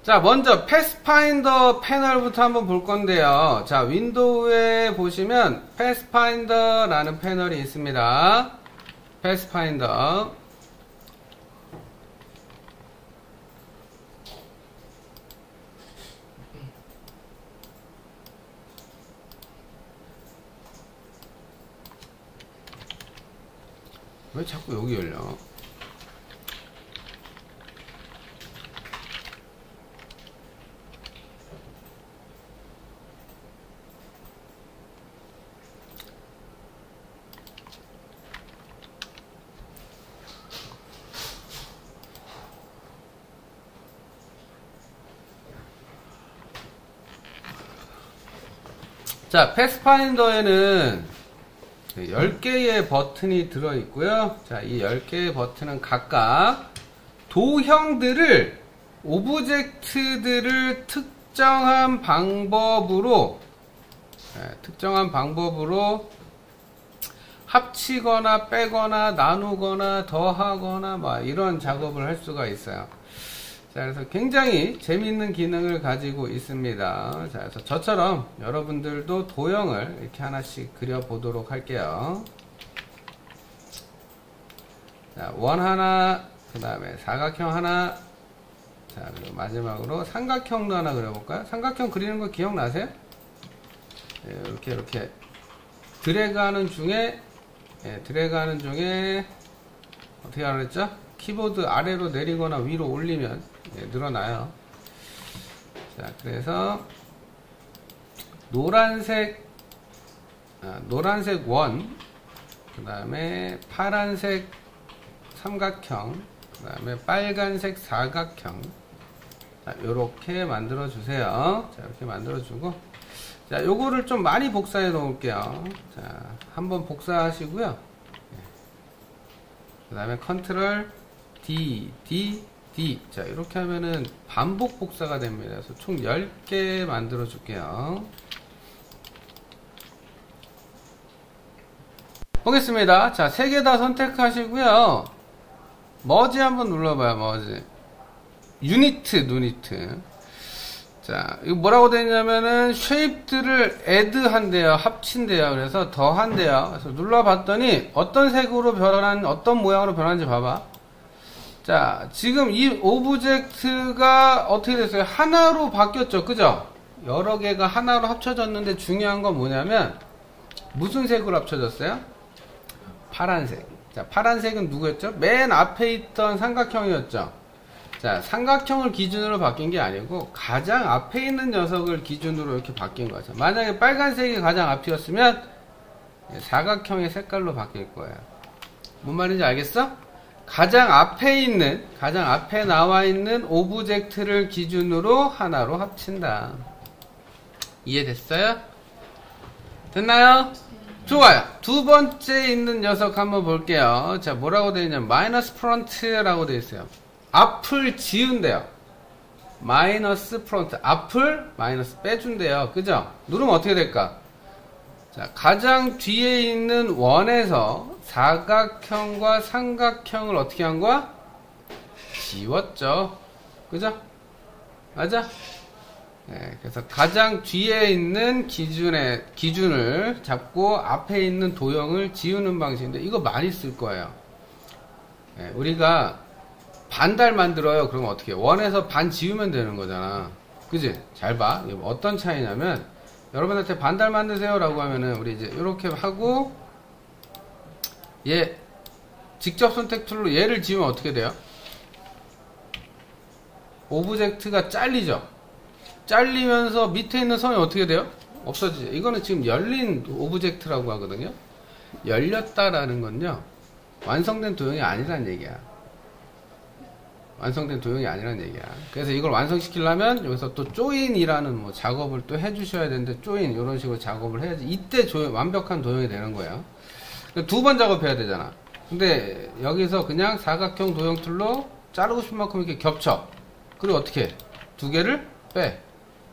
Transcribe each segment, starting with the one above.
자, 먼저 패스파인더 패널부터 한번 볼 건데요. 자, 윈도우에 보시면 패스파인더라는 패널이 있습니다. 패스파인더. 왜 자꾸 여기 열려? 자, 패스파인더에는 10개의 버튼이 들어있고요. 자, 이 10개의 버튼은 각각 도형들을, 오브젝트들을 특정한 방법으로 합치거나 빼거나 나누거나 더하거나 막 이런 작업을 할 수가 있어요. 자, 그래서 굉장히 재미있는 기능을 가지고 있습니다. 자, 그래서 저처럼 여러분들도 도형을 이렇게 하나씩 그려보도록 할게요. 자, 원 하나, 그 다음에 사각형 하나, 자, 그리고 마지막으로 삼각형도 하나 그려볼까요? 삼각형 그리는 거 기억나세요? 네, 이렇게 드래그 하는 중에, 어떻게 하라 그랬죠? 키보드 아래로 내리거나 위로 올리면 늘어나요. 자, 그래서 노란색 원, 그 다음에 파란색 삼각형, 그 다음에 빨간색 사각형. 자, 요렇게 만들어 주세요. 자, 이렇게 만들어 주고, 자, 요거를 좀 많이 복사해 놓을게요. 자, 한번 복사하시고요. 그 다음에 컨트롤 D. 자, 이렇게 하면은 반복 복사가 됩니다. 그래서 총 10개 만들어 줄게요. 보겠습니다. 자, 3개 다 선택하시고요. 머지 한번 눌러봐요. 머지. 유니트. 자, 이거 뭐라고 되냐면은 쉐입들을 애드 한대요. 합친대요. 그래서 더 한대요. 그래서 눌러봤더니 어떤 색으로 어떤 모양으로 변하는지 봐봐. 자, 지금 이 오브젝트가 어떻게 됐어요? 하나로 바뀌었죠. 그죠? 여러 개가 하나로 합쳐졌는데 중요한 건 뭐냐면 무슨 색으로 합쳐졌어요? 파란색. 자, 파란색은 누구였죠? 맨 앞에 있던 삼각형이었죠. 자, 삼각형을 기준으로 바뀐 게 아니고 가장 앞에 있는 녀석을 기준으로 이렇게 바뀐 거죠. 만약에 빨간색이 가장 앞이었으면 사각형의 색깔로 바뀔 거예요. 뭔 말인지 알겠어? 가장 앞에 나와 있는 오브젝트를 기준으로 하나로 합친다. 이해됐어요? 됐나요? 좋아요. 두 번째 있는 녀석 한번 볼게요. 자, 뭐라고 되어 있냐면 마이너스 프론트라고 되어 있어요. 앞을 지운대요. 마이너스 프론트. 앞을 마이너스 빼준대요. 그죠? 누르면 어떻게 될까? 자, 가장 뒤에 있는 원에서 사각형과 삼각형을 어떻게 한 거야? 지웠죠. 그죠? 맞아? 네, 그래서 가장 뒤에 있는 기준을 잡고 앞에 있는 도형을 지우는 방식인데 이거 많이 쓸 거예요. 네, 우리가 반달 만들어요. 그러면 어떻게 해요? 원에서 반 지우면 되는 거잖아. 그지? 잘 봐. 이거 어떤 차이냐면 여러분한테 반달 만드세요 라고 하면은 우리 이제 이렇게 하고 얘 직접 선택 툴로 얘를 지우면 어떻게 돼요? 오브젝트가 잘리죠. 잘리면서 밑에 있는 선이 어떻게 돼요? 없어지죠. 이거는 지금 열린 오브젝트라고 하거든요. 열렸다라는 건요 완성된 도형이 아니란 얘기야. 완성된 도형이 아니란 얘기야. 그래서 이걸 완성시키려면 여기서 또 조인이라는 뭐 작업을 또 해주셔야 되는데 조인 이런 식으로 작업을 해야지 이때 완벽한 도형이 되는 거예요. 두 번 작업해야 되잖아. 근데 여기서 그냥 사각형 도형 툴로 자르고 싶은 만큼 이렇게 겹쳐. 그리고 어떻게 해? 두 개를 빼.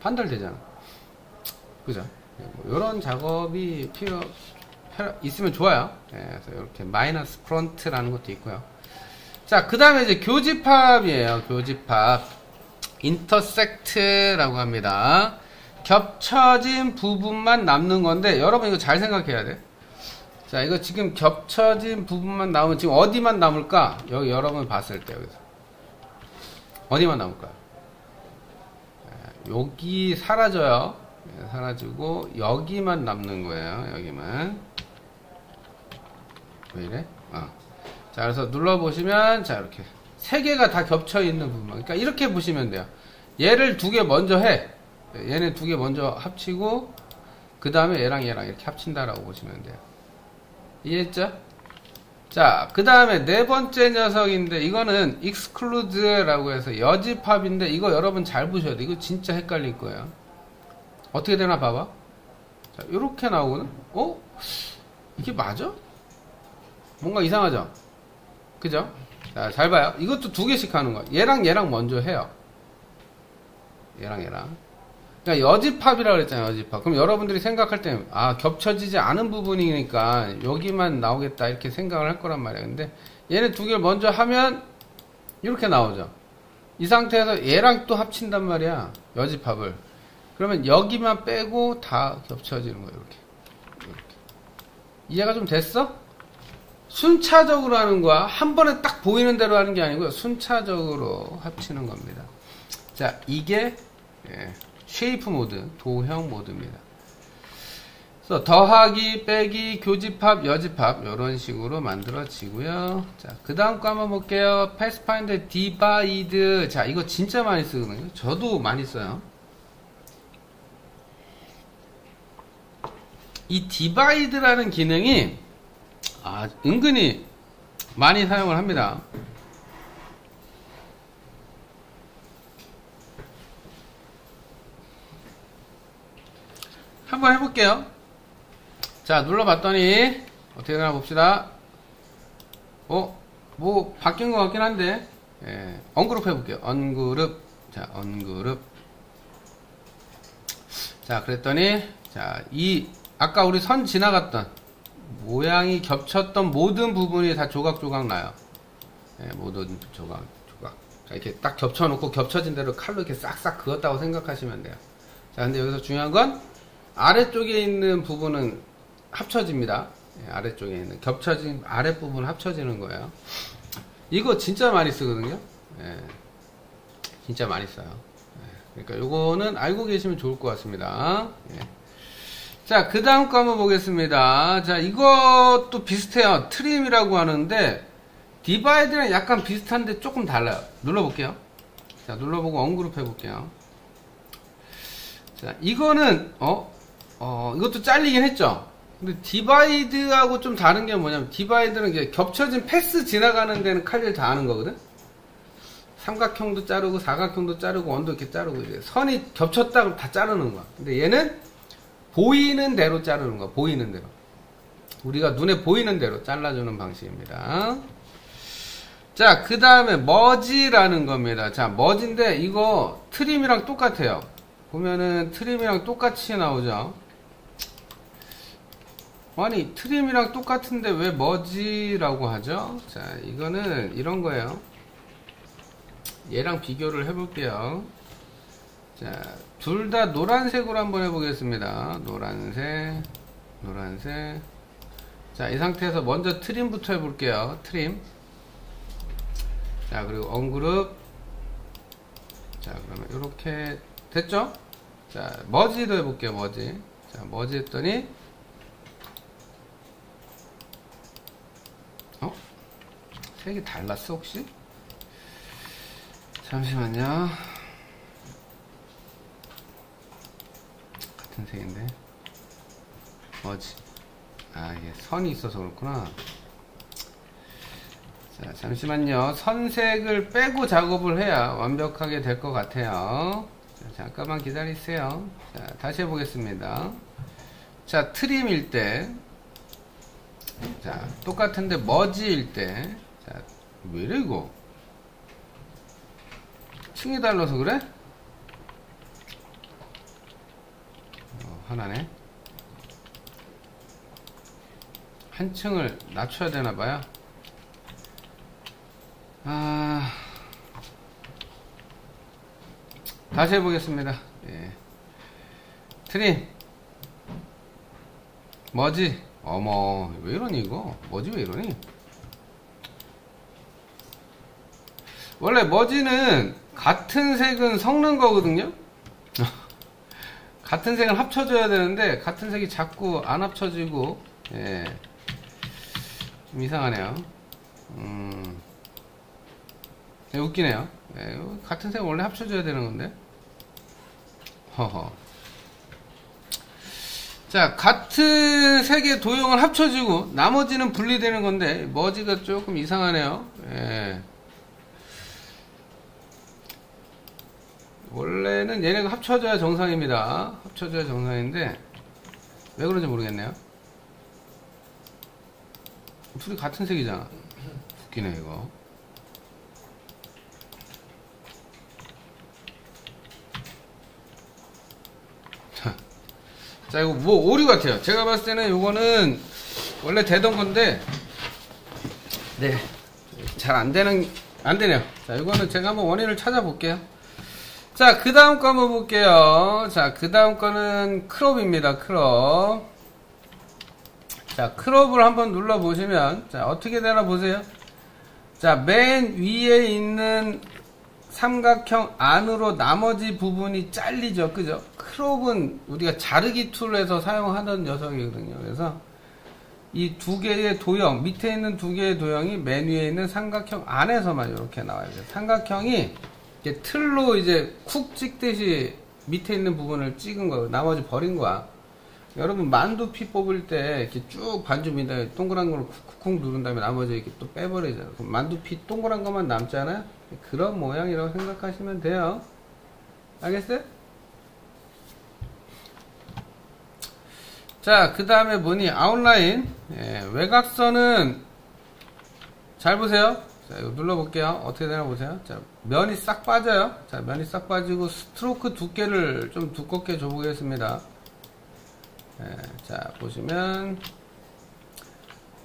반달되잖아. 그죠? 뭐 이런 작업이 있으면 좋아요. 네, 그래서 이렇게 마이너스 프론트라는 것도 있고요. 자, 그 다음에 이제 교집합이에요. 교집합. intersect라고 합니다. 겹쳐진 부분만 남는 건데, 여러분 이거 잘 생각해야 돼. 자, 이거 지금 겹쳐진 부분만 남으면 지금 어디만 남을까? 여기 여러분 봤을 때 여기서 어디만 남을까요? 여기 사라져요. 사라지고 여기만 남는 거예요. 여기만. 왜 이래? 자, 그래서 눌러보시면, 자, 이렇게 세 개가 다 겹쳐 있는 부분. 그러니까 이렇게 보시면 돼요. 얘를 두 개 먼저 해. 얘네 두 개 먼저 합치고, 그 다음에 얘랑 얘랑 이렇게 합친다라고 보시면 돼요. 이해했죠? 자, 그 다음에 네 번째 녀석인데, 이거는 exclude라고 해서 여집합인데, 이거 여러분 잘 보셔야 돼. 이거 진짜 헷갈릴 거예요. 어떻게 되나 봐봐. 자, 요렇게 나오거든? 이게 맞아? 뭔가 이상하죠? 그죠? 자, 잘 봐요. 이것도 두 개씩 하는 거야. 얘랑 얘랑 먼저 해요. 얘랑 얘랑. 그러니까 여집합이라고 그랬잖아요. 여집합. 그럼 여러분들이 생각할 때, 겹쳐지지 않은 부분이니까 여기만 나오겠다 이렇게 생각을 할 거란 말이에요. 근데 얘네 두 개를 먼저 하면 이렇게 나오죠. 이 상태에서 얘랑 또 합친단 말이야. 여집합을. 그러면 여기만 빼고 다 겹쳐지는 거예요. 이렇게. 이해가 좀 됐어? 순차적으로 하는 거야. 한 번에 딱 보이는 대로 하는 게 아니고요. 순차적으로 합치는 겁니다. 자, 이게 쉐이프 모드, 도형 모드입니다. 그래서 더하기, 빼기, 교집합, 여집합 이런 식으로 만들어지고요. 자, 그 다음 거 한번 볼게요. 패스파인더 디바이드. 자, 이거 진짜 많이 쓰거든요. 저도 많이 써요. 이 디바이드라는 기능이 은근히 많이 사용을 합니다. 한번 해볼게요. 자, 눌러봤더니 어떻게 되나 봅시다. 뭐 바뀐 것 같긴 한데, 언그룹 해볼게요. 언그룹. 자, 언그룹. 자, 그랬더니, 자, 아까 우리 선 지나갔던 모양이 겹쳤던 모든 부분이 다 조각조각 나요. 모든 조각. 자, 이렇게 딱 겹쳐놓고 겹쳐진 대로 칼로 이렇게 싹싹 그었다고 생각하시면 돼요. 자, 근데 여기서 중요한 건 아래쪽에 있는 부분은 합쳐집니다. 아래쪽에 있는 겹쳐진 아랫부분 합쳐지는 거예요. 이거 진짜 많이 쓰거든요. 진짜 많이 써요. 그러니까 요거는 알고 계시면 좋을 것 같습니다. 자, 그 다음 거 한번 보겠습니다. 자, 이것도 비슷해요. 트림이라고 하는데, 디바이드랑 약간 비슷한데 조금 달라요. 눌러볼게요. 자, 눌러보고 언그룹 해볼게요. 자, 이거는, 이것도 잘리긴 했죠? 근데 디바이드하고 좀 다른 게 뭐냐면, 디바이드는 이게 겹쳐진 패스 지나가는 데는 칼질 다 하는 거거든? 삼각형도 자르고, 사각형도 자르고, 원도 이렇게 자르고, 이제 선이 겹쳤다 그럼 다 자르는 거야. 근데 얘는 보이는 대로 자르는 거야. 보이는 대로. 우리가 눈에 보이는 대로 잘라주는 방식입니다. 자, 그 다음에 머지라는 겁니다. 자, 머지인데 이거 트림이랑 똑같아요. 보면은 트림이랑 똑같이 나오죠. 아니, 트림이랑 똑같은데 왜 머지라고 하죠? 자, 이거는 이런 거예요. 얘랑 비교를 해볼게요. 자, 둘 다 노란색으로 한번 해보겠습니다. 노란색. 자, 이 상태에서 먼저 트림부터 해볼게요. 트림. 자, 그리고 언그룹. 자, 그러면 이렇게 됐죠? 자, 머지도 해볼게요. 머지. 자, 머지 했더니 색이 달랐어 혹시? 잠시만요. 같은 색인데 뭐지? 이게 선이 있어서 그렇구나. 자, 잠시만요. 선색을 빼고 작업을 해야 완벽하게 될 것 같아요. 자, 잠깐만 기다리세요. 자, 다시 해보겠습니다. 자, 트림일 때, 자, 똑같은데 머지일 때, 자, 왜 이래 이거? 층이 달라서 그래? 하나네. 한 층을 낮춰야 되나봐요. 다시 해보겠습니다. 예. 트림. 머지. 어머, 왜 이러니, 이거? 머지 왜 이러니? 원래 머지는 같은 색은 섞는 거거든요? 같은 색을 합쳐줘야 되는데, 같은 색이 자꾸 안 합쳐지고, 예. 좀 이상하네요. 네, 웃기네요. 예, 같은 색 원래 합쳐줘야 되는 건데. 허허. 자, 같은 색의 도형을 합쳐지고 나머지는 분리되는 건데 머지가 조금 이상하네요. 예. 원래는 얘네가 합쳐져야 정상입니다. 합쳐져야 정상인데 왜 그런지 모르겠네요. 둘이 같은 색이잖아. 웃기네 이거. 자, 이거 뭐 오류 같아요. 제가 봤을 때는 이거는 원래 되던 건데, 네, 잘 안 되네요. 자, 이거는 제가 한번 원인을 찾아볼게요. 자, 그 다음 거 한번 볼게요. 자, 그 다음 거는 크롭입니다. 크롭. 자, 크롭을 한번 눌러보시면, 자, 어떻게 되나 보세요. 자, 맨 위에 있는 삼각형 안으로 나머지 부분이 잘리죠. 그죠? 크롭은 우리가 자르기 툴에서 사용하던 녀석이거든요. 그래서 이 두 개의 도형, 밑에 있는 두 개의 도형이 맨 위에 있는 삼각형 안에서만 이렇게 나와요. 삼각형이 이렇게 틀로 이제 쿡 찍듯이 밑에 있는 부분을 찍은 거예요. 나머지 버린 거야. 여러분 만두피 뽑을 때 이렇게 쭉 반죽 밑에 동그란 걸 쿡쿡 누른 다음에 나머지 이렇게 또 빼버리잖아요. 그럼 만두피 동그란 것만 남잖아요. 그런 모양이라고 생각하시면 돼요. 알겠어요? 자, 그 다음에 뭐니? 아웃라인. 예, 외곽선은 잘 보세요. 자, 이거 눌러볼게요. 어떻게 되나 보세요. 자, 면이 싹 빠져요. 자, 면이 싹 빠지고 스트로크 두께를 좀 두껍게 줘보겠습니다. 예, 자, 보시면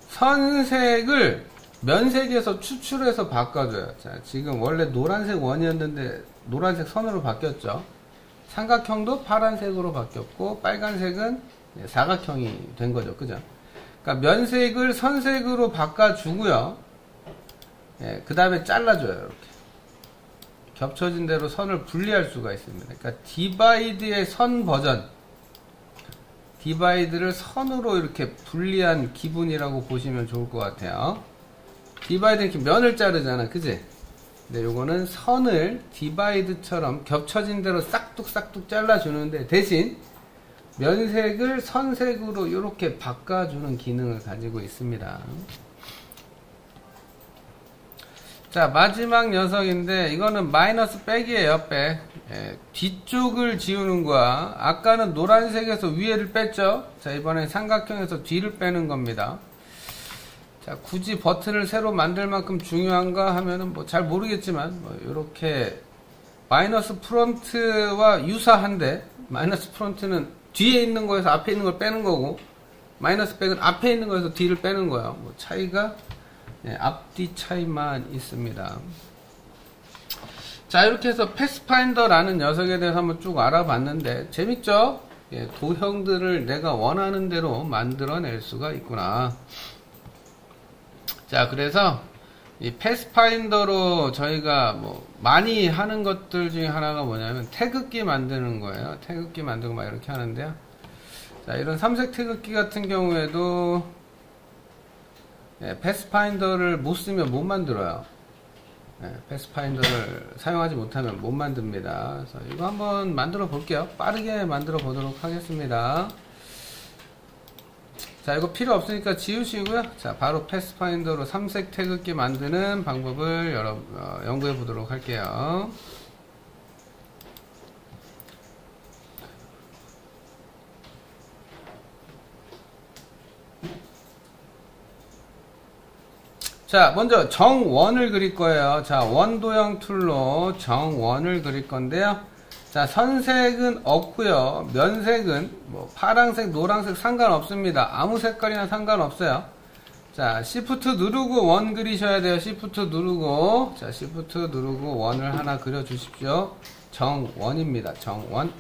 선색을 면색에서 추출해서 바꿔줘요. 자, 지금 원래 노란색 원이었는데 노란색 선으로 바뀌었죠. 삼각형도 파란색으로 바뀌었고 빨간색은 사각형이 된 거죠. 그죠? 그러니까 면색을 선색으로 바꿔주고요. 예, 그 다음에 잘라줘요. 이렇게 겹쳐진 대로 선을 분리할 수가 있습니다. 그러니까 디바이드의 선 버전, 디바이드를 선으로 이렇게 분리한 기분이라고 보시면 좋을 것 같아요. 디바이드는 이렇게 면을 자르잖아. 그지? 근데 요거는 선을 디바이드처럼 겹쳐진 대로 싹둑싹둑 잘라주는데 대신 면색을 선색으로 이렇게 바꿔주는 기능을 가지고 있습니다. 자, 마지막 녀석인데 이거는 마이너스 백이에요. 백. 예, 뒤쪽을 지우는 거야. 아까는 노란색에서 위에를 뺐죠. 자, 이번엔 삼각형에서 뒤를 빼는 겁니다. 자, 굳이 버튼을 새로 만들 만큼 중요한가 하면은 뭐 잘 모르겠지만 뭐 이렇게 마이너스 프론트와 유사한데 마이너스 프론트는 뒤에 있는 거에서 앞에 있는 걸 빼는 거고 마이너스 백은 앞에 있는 거에서 뒤를 빼는 거예요. 뭐 차이가 앞뒤 차이만 있습니다. 자, 이렇게 해서 패스파인더라는 녀석에 대해서 한번 쭉 알아봤는데 재밌죠? 예, 도형들을 내가 원하는 대로 만들어낼 수가 있구나. 자, 그래서 이 패스파인더로 저희가 뭐 많이 하는 것들 중에 하나가 뭐냐면 태극기 만드는 거예요. 태극기 만들고 막 이렇게 하는데요. 자, 이런 삼색 태극기 같은 경우에도 패스파인더를 못 쓰면 못 만들어요. 패스파인더를 사용하지 못하면 못 만듭니다. 그래서 이거 한번 만들어 볼게요. 빠르게 만들어 보도록 하겠습니다. 자, 이거 필요 없으니까 지우시고요. 자, 바로 패스파인더로 삼색 태극기 만드는 방법을 연구해 보도록 할게요. 자, 먼저 정원을 그릴 거예요. 자, 원도형 툴로 정원을 그릴 건데요. 자, 선색은 없고요. 면색은 뭐 파란색, 노란색 상관없습니다. 아무 색깔이나 상관없어요. 자, Shift 누르고 원 그리셔야 돼요. Shift 누르고. 자, Shift 누르고 원을 하나 그려주십시오. 정원입니다. 정원.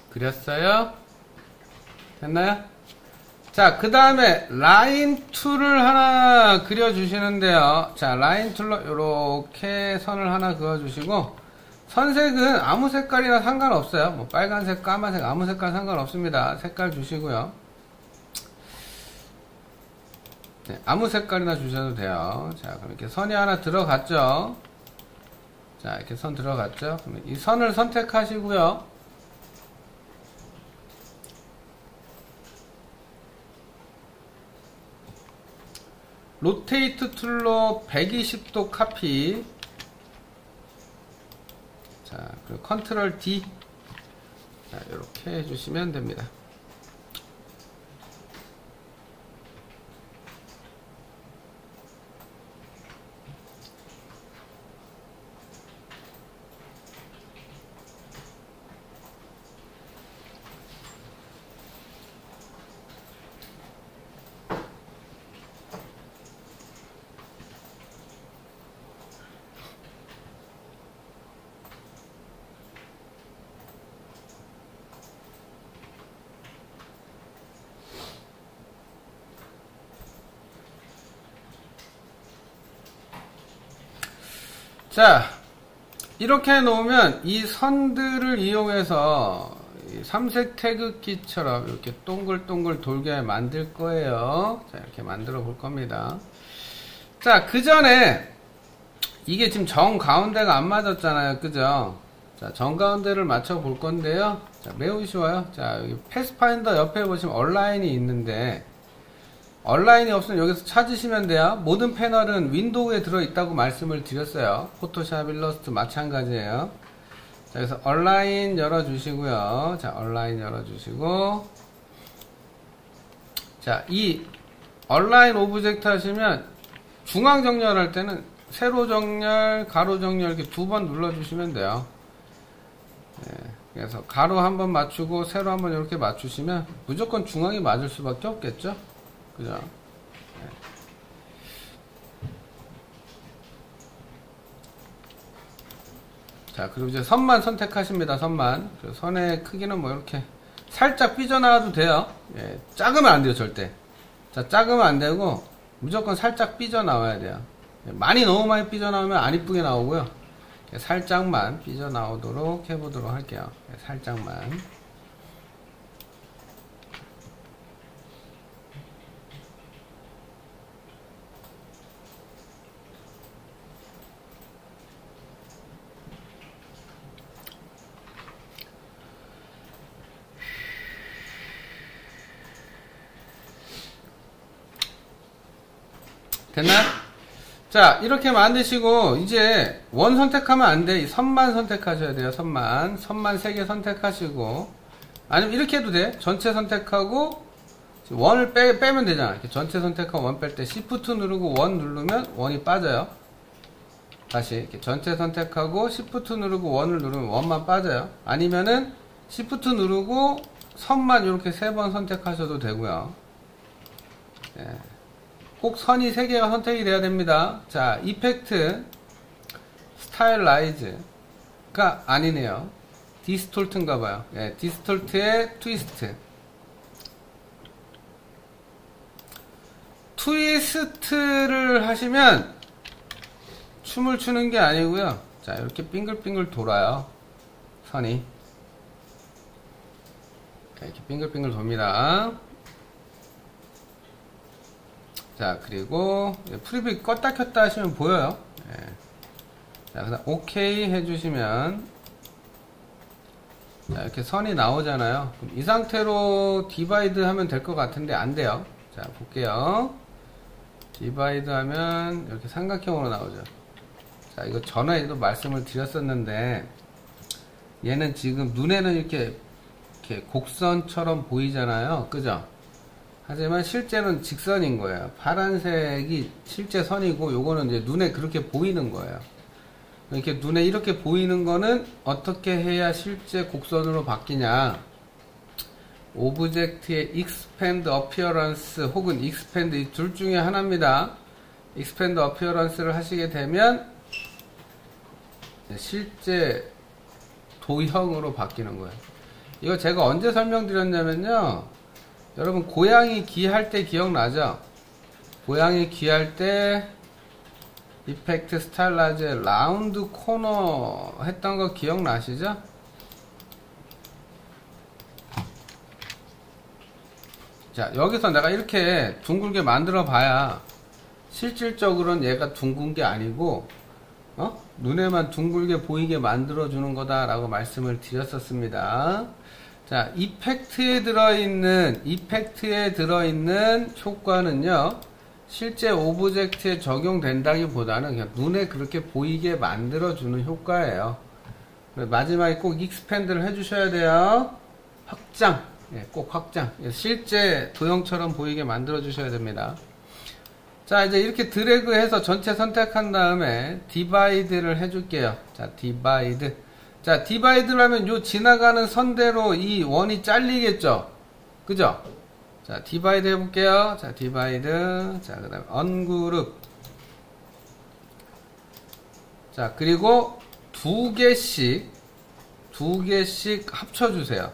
그렸어요? 됐나요? 자, 그 다음에 라인 툴을 하나 그려주시는데요. 자, 라인 툴로 이렇게 선을 하나 그어주시고, 선색은 아무 색깔이나 상관없어요. 뭐 빨간색, 까만색, 아무 색깔 상관없습니다. 색깔 주시고요. 네, 아무 색깔이나 주셔도 돼요. 자, 그럼 이렇게 선이 하나 들어갔죠? 자, 이렇게 선 들어갔죠? 그럼 이 선을 선택하시고요. 로테이트 툴로 120도 카피. 자, 그리고 컨트롤 D. 자, 이렇게 해주시면 됩니다. 자, 이렇게 해놓으면 이 선들을 이용해서 이 삼색 태극기처럼 이렇게 동글동글 돌게 만들 거예요. 자, 이렇게 만들어 볼 겁니다. 자, 그 전에 이게 지금 정 가운데가 안 맞았잖아요. 그죠? 자, 정 가운데를 맞춰 볼 건데요. 자, 매우 쉬워요. 자, 여기 패스파인더 옆에 보시면 얼라인이 있는데, 얼라인이 없으면 여기서 찾으시면 돼요. 모든 패널은 윈도우에 들어있다고 말씀을 드렸어요. 포토샵, 일러스트 마찬가지예요. 자, 그래서 얼라인 열어주시고요. 자, 얼라인 열어주시고, 자, 이 얼라인 오브젝트 하시면 중앙 정렬할 때는 세로 정렬, 가로 정렬 이렇게 두 번 눌러주시면 돼요. 네, 그래서 가로 한번 맞추고 세로 한번 이렇게 맞추시면 무조건 중앙이 맞을 수밖에 없겠죠. 그죠? 네. 자, 그리고 이제 선만 선택하십니다. 선만. 선의 크기는 뭐 이렇게 살짝 삐져나와도 돼요. 예, 작으면 안 돼요, 절대. 자, 작으면 안 되고 무조건 살짝 삐져나와야 돼요. 많이 너무 많이 삐져나오면 안 이쁘게 나오고요. 살짝만 삐져나오도록 해보도록 할게요. 살짝만. 됐나요? 자, 이렇게 만드시고 이제 원 선택하면 안 돼. 선만 선택하셔야 돼요. 선만 3개 선택하시고, 아니면 이렇게 해도 돼. 전체 선택하고 원을 빼면 되잖아. 이렇게 전체 선택하고 원 뺄 때 Shift 누르고 원 누르면 원이 빠져요. 다시 이렇게 전체 선택하고 Shift 누르고 원을 누르면 원만 빠져요. 아니면은 Shift 누르고 선만 이렇게 3번 선택하셔도 되고요. 네. 꼭 선이 3개가 선택이 돼야 됩니다. 자, 이펙트, 스타일라이즈가 아니네요. 디스톨트인가 봐요. 예, 디스톨트의 트위스트. 트위스트를 하시면 춤을 추는 게 아니고요. 자, 이렇게 빙글빙글 돌아요. 선이. 이렇게 빙글빙글 돕니다. 자, 그리고 프리뷰 껐다 켰다 하시면 보여요. 예. 자, 그 다음 OK 해주시면, 자, 이렇게 선이 나오잖아요. 그럼 이 상태로 디바이드 하면 될 것 같은데 안 돼요. 자, 볼게요. 디바이드 하면 이렇게 삼각형으로 나오죠. 자, 이거 전에도 말씀을 드렸었는데, 얘는 지금 눈에는 이렇게 곡선처럼 보이잖아요. 그죠? 하지만 실제는 직선인 거예요. 파란색이 실제 선이고 요거는 이제 눈에 그렇게 보이는 거예요. 이렇게 눈에 이렇게 보이는 거는 어떻게 해야 실제 곡선으로 바뀌냐? 오브젝트의 expand appearance 혹은 expand 이 둘 중에 하나입니다. expand appearance를 하시게 되면 실제 도형으로 바뀌는 거예요. 이거 제가 언제 설명드렸냐면요. 여러분 고양이 귀할 때 기억나죠? 고양이 귀할 때 이펙트 스타일라이즈 라운드 코너 했던 거 기억나시죠? 자, 여기서 내가 이렇게 둥글게 만들어 봐야 실질적으로는 얘가 둥근 게 아니고 눈에만 둥글게 보이게 만들어 주는 거다라고 말씀을 드렸었습니다. 자, 이펙트에 들어있는 효과는요, 실제 오브젝트에 적용된다기보다는 그냥 눈에 그렇게 보이게 만들어주는 효과예요. 마지막에 꼭 익스펜드를 해주셔야 돼요. 확장. 예, 꼭 확장. 실제 도형처럼 보이게 만들어주셔야 됩니다. 자, 이제 이렇게 드래그해서 전체 선택한 다음에 디바이드를 해줄게요. 자, 디바이드. 자, 디바이드를 하면 요 지나가는 선대로 이 원이 잘리겠죠? 그죠? 자, 디바이드 해볼게요. 자, 디바이드. 자, 그 다음에 언그룹. 자, 그리고 두 개씩 합쳐주세요.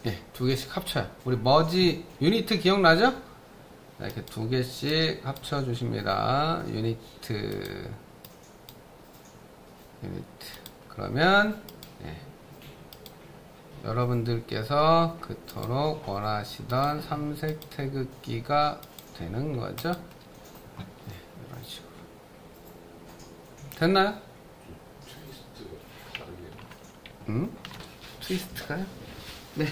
예, 두 개씩 합쳐요. 우리 머지 유니트 기억나죠? 자, 이렇게 두 개씩 합쳐주십니다. 유니트. 그러면 예, 여러분들께서 그토록 원하시던 삼색 태극기가 되는 거죠. 네, 이런 식으로 됐나요? 트위스트가요? 네.